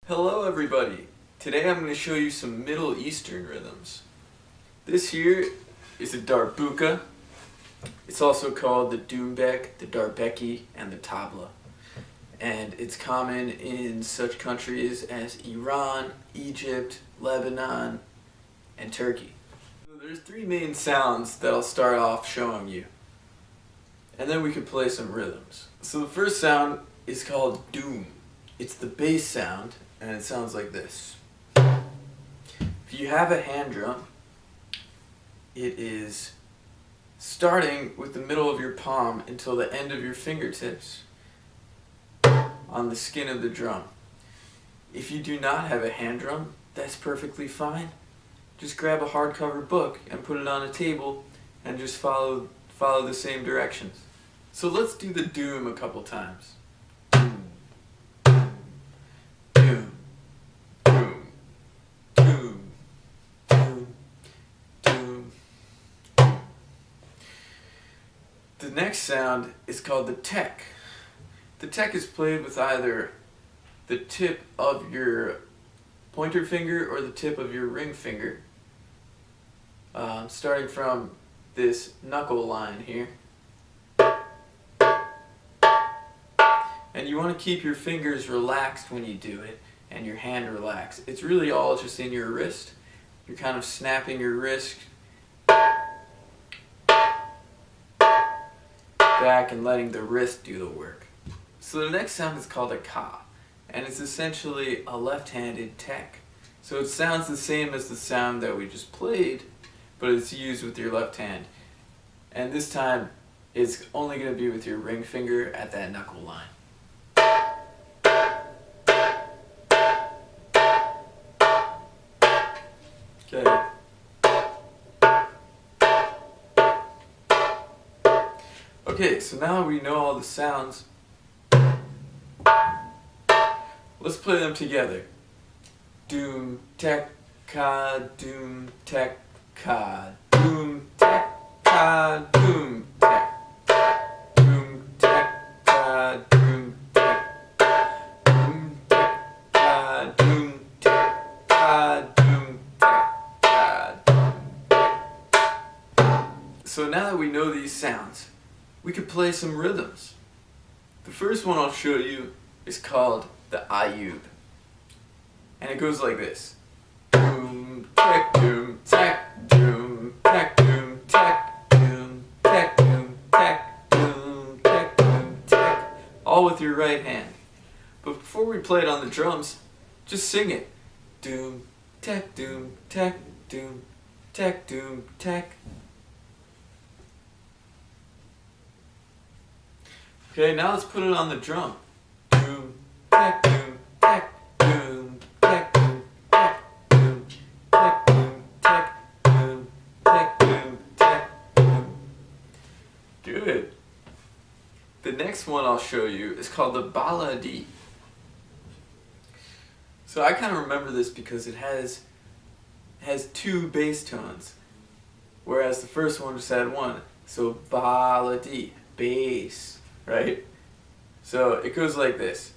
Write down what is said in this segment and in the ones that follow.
Hello everybody! Today I'm going to show you some Middle Eastern rhythms. This here is a darbuka. It's also called the Dumbek, the Darbeki, and the tabla. And it's common in such countries as Iran, Egypt, Lebanon, and Turkey. So there's three main sounds that I'll start off showing you. And then we can play some rhythms. So the first sound is called doom. It's the bass sound, and it sounds like this. If you have a hand drum, it is starting with the middle of your palm until the end of your fingertips on the skin of the drum. If you do not have a hand drum, that's perfectly fine. Just grab a hardcover book and put it on a table and just follow the same directions. So let's do the doom a couple times. The next sound is called the tek. The tek is played with either the tip of your pointer finger or the tip of your ring finger, starting from this knuckle line here. And you want to keep your fingers relaxed when you do it and your hand relaxed. It's really all just in your wrist. You're kind of snapping your wrist back and letting the wrist do the work. So the next sound is called a ka, and it's essentially a left-handed tek. So it sounds the same as the sound that we just played, but it's used with your left hand. And this time it's only going to be with your ring finger at that knuckle line. Okay. Okay, so now we know all the sounds. Let's play them together. Doom, tek, ka, doom, tek, ka, doom, tek, ka, doom, tek, doom, tek, ka, doom, tek, doom, tek, ka, doom, tek, ka, doom, tek, ka, doom, tek. So now that we know these sounds, we could play some rhythms. The first one I'll show you is called the ayub. And it goes like this. Doom, tek, doom, tek, doom, tek, doom, tek, doom, tek, doom, tek, doom, tek, doom, tek. All with your right hand. But before we play it on the drums, just sing it. Doom, tek, doom, tek, doom, tek, doom, tek. Okay, now let's put it on the drum. Doom, tek, doom, tek, doom, tek, doom, tek, doom, tek, doom, tek, doom, tek, doom, tek, doom. Good. The next one I'll show you is called the baladi. So I kind of remember this because it has two bass tones, whereas the first one just had one. So baladi, bass. Right? So it goes like this.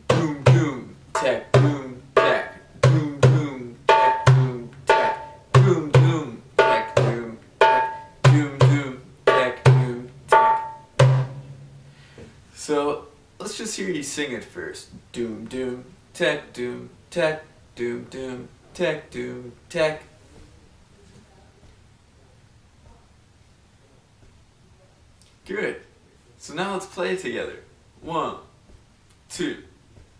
Doom, doom, tek, doom, tek, doom, doom, tek, doom, tek, doom, doom, tek, doom, tek, doom, doom, tek, doom, tek. So let's just hear you sing it first. Doom, doom, tek, doom, tek, doom, doom, tek, doom, tek. Good. So now let's play it together. 1, 2.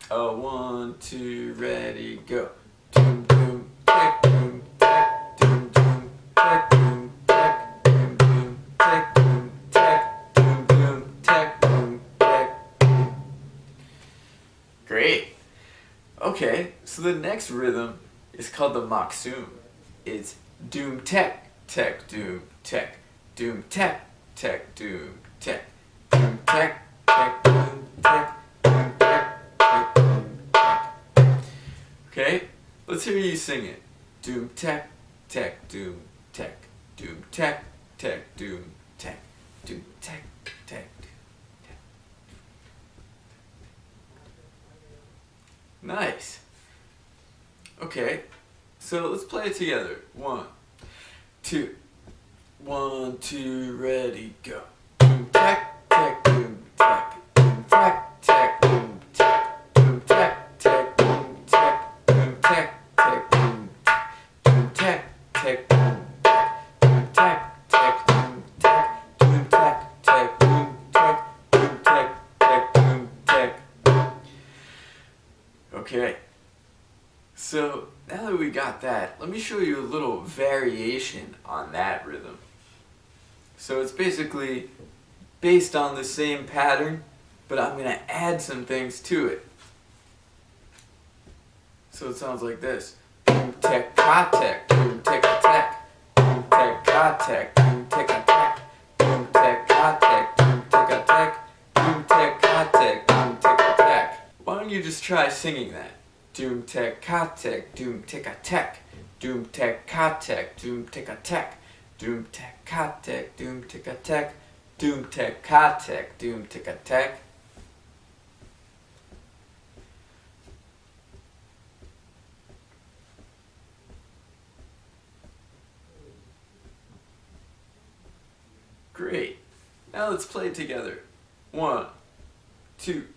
1, 2, ready, go. Doom, doom, tek, doom, tek, doom, doom, tek, doom, tek, doom, doom, tek, doom, tek, doom, doom, tek, doom, tek. Great. Okay, so the next rhythm is called the maksum. It's doom, tek, tek, doom, tek, doom, tek, tek, doom, tek. Doom, tek, tek, doom, tek, doom, tek, tek, doom, tek. Okay, let's hear you sing it. Doom, tek, tek, doom, tek, doom, tek, tek, doom, tek, doom, tek, tek, doom, tek. Nice. Okay, so let's play it together. 1, 2. 1, 2, ready, go. Boom, tack, tack, boom, tack. Boom, tack, tack, boom, tack. Boom, tack, tack, boom, tack. Boom, tack, tack, boom, tack. Boom, tack, tack, boom, tack. Boom, tack, tack, boom, tack. Boom, tack, tack, boom, tack. Boom, tack, tack, boom, tack. Okay. So, now that we got that, let me show you a little variation on that rhythm. So it's basically based on the same pattern, but I'm going to add some things to it. So it sounds like this. Boom, tek, ka, tek, boom, tek, a, tek. Boom, tek, ka, tek, boom, tek, a, tek. Boom, tek, ka, tek, boom, tek, a, tek. Boom, tek, ka, tek, boom, tek, a, tek. Why don't you just try singing that? Doom, tek, ka, tek, doom, tek, a, tek. Doom, tek, ka, tek, doom, tek, a, tek. Doom, tek, ka, tek, doom, tek, a, tek. Doom, tek, ka, tek, doom, tek, a, tek. Great. Now let's play it together. 1, 2.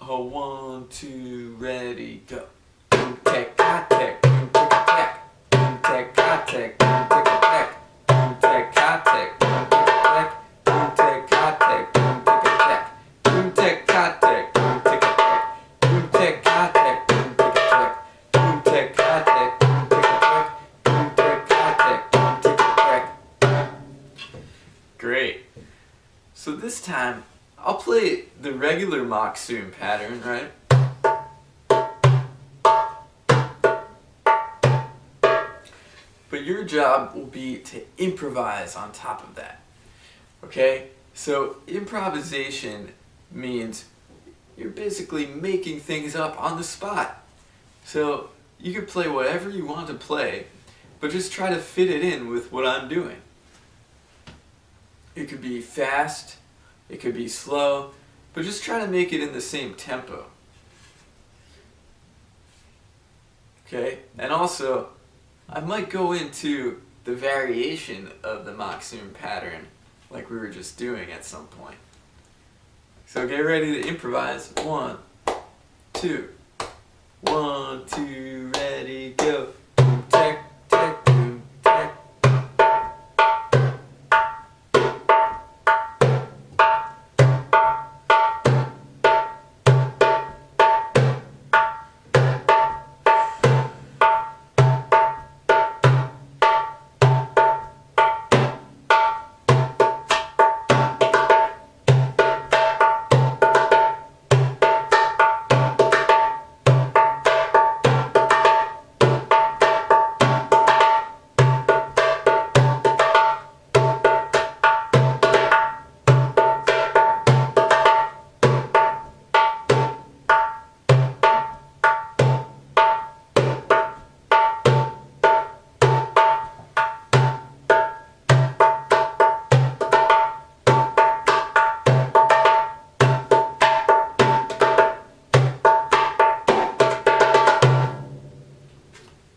Oh, 1, 2, ready, go. Boom, tek, ka, tek, boom, tek, a, tek. Boom, tek, ka, tek, boom, tek, a, tek. Boom, tek, ka, tek, boom, tek, a, tek. Boom, tek, ka, tek, boom, tek, a, tek. Boom, tek, ka, tek, boom, tek, a, tek. Boom, tek, ka, tek, boom, tek, a, tek. Boom, tek, ka, tek, boom, tek, a, tek. Boom, tek, ka, tek, boom, tek, a, tek. Great. So this time, I'll play the regular Maksoum pattern, right? But your job will be to improvise on top of that. Okay? So improvisation means you're basically making things up on the spot. So you can play whatever you want to play, but just try to fit it in with what I'm doing. It could be fast, it could be slow, but just try to make it in the same tempo. Okay? And also, I might go into the variation of the Maksoum pattern like we were just doing at some point. So get ready to improvise. 1, 2. 1, 2, ready, go. Boom, tek, tek, boom, tek.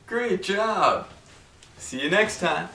Great job! See you next time!